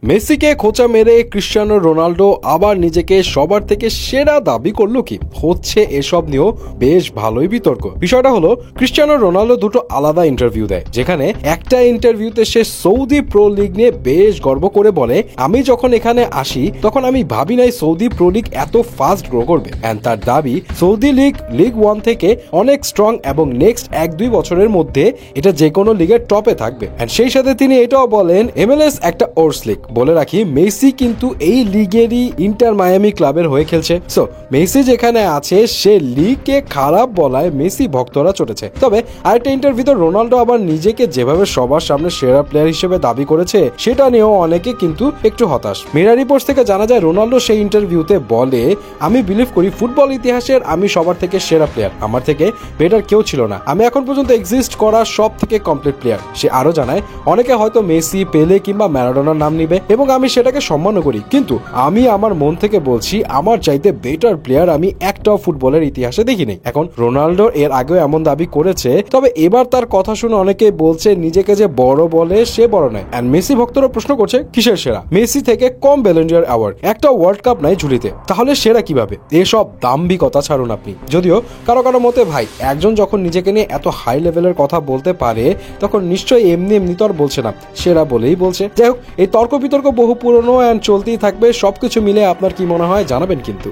মেসিকে খোঁচা মেরে ক্রিস্টিয়ানো রোনাল্ডো আবার নিজেকে সবার থেকে সেরা দাবি করলো কি হচ্ছে এসব নিয়েও বেশ ভালোই বিতর্ক। বিষয়টা হলো ক্রিস্টিয়ানো রোনাল্ডো দুটো আলাদা ইন্টারভিউ দেয়, যেখানে একটা ইন্টারভিউতে সে সৌদি প্রো লিগ নিয়ে বেশ গর্ব করে বলে, আমি যখন এখানে আসি তখন আমি ভাবি নাই সৌদি প্রো লিগ এত ফাস্ট গ্রো করবে। এন্ড তার দাবি সৌদি লিগ 1 থেকে অনেক স্ট্রং এবং নেক্সট 1-2 বছরের মধ্যে এটা যে কোনো লিগের টপে থাকবে। এন্ড সেই সাথে তিনি এটাও বলেন MLS একটা ওর্স লিগ। বলে রাখি, মেসি কিন্তু এই লিগেরই ইন্টার মায়ামি ক্লাবের হয়ে খেলছে। সো মেসি যেখানে আছে সে লিগকে খারাপ বলায় মেসি ভক্তরা চটেছে। তবে আরেকটা ইন্টারভিউতে রোনাল্ডো আবার নিজেকে যেভাবে সবার সামনে সেরা প্লেয়ার হিসেবে দাবি করেছে সেটা নিয়েও অনেকে কিন্তু একটু হতাশ। মিরর রিপোর্টস থেকে জানা যায় রোনাল্ডো সেই ইন্টারভিউতে বলে, আমি বিলিভ করি ফুটবল ইতিহাসের আমি সবার থেকে সেরা প্লেয়ার, আমার থেকে বেটার কেউ ছিল না, আমি এখন পর্যন্ত এক্সিস্ট করা সব থেকে কমপ্লিট প্লেয়ার। সে আরো জানায়, অনেকে হয়তো মেসি, পেলে কিংবা ম্যারাডোনার নাম নিবে এবং আমি সেটাকে সম্মানও করি, কিন্তু আমি আমার মন থেকে বলছি আমার চাইতে বেটার প্লেয়ার আমি একটাও ফুটবলের ইতিহাসে দেখিনি। এখন রোনাল্ডো এর আগেও এমন দাবি করেছে, তবে এবার তার কথা শুনে অনেকে বলছে নিজেকে যে বড় বলে সে বড় নয়। এন্ড মেসি ভক্তরা প্রশ্ন করছে কিসের সেরা? মেসি থেকে কম ব্যালন ডি'অর অ্যাওয়ার্ড, একটা ওয়ার্ল্ড কাপ নাই ঝুলিতে, তাহলে সেরা কিভাবে? এসব দাম্ভিকতা ছাড়ুন আপনি। যদিও কারো কারো মতে ভাই, একজন যখন নিজেকে নিয়ে এত হাই লেভেলের কথা বলতে পারে তখন নিশ্চয়ই এমনি এমনি তো আর বলছে না, সেরা বলেই বলছে। যাই হোক, এই তর্ক বিতর্ক বহু পুরনো অ্যান্ড চলতেই থাকবে। সবকিছু মিলে আপনার কি মনে হয় জানাবেন কিন্তু।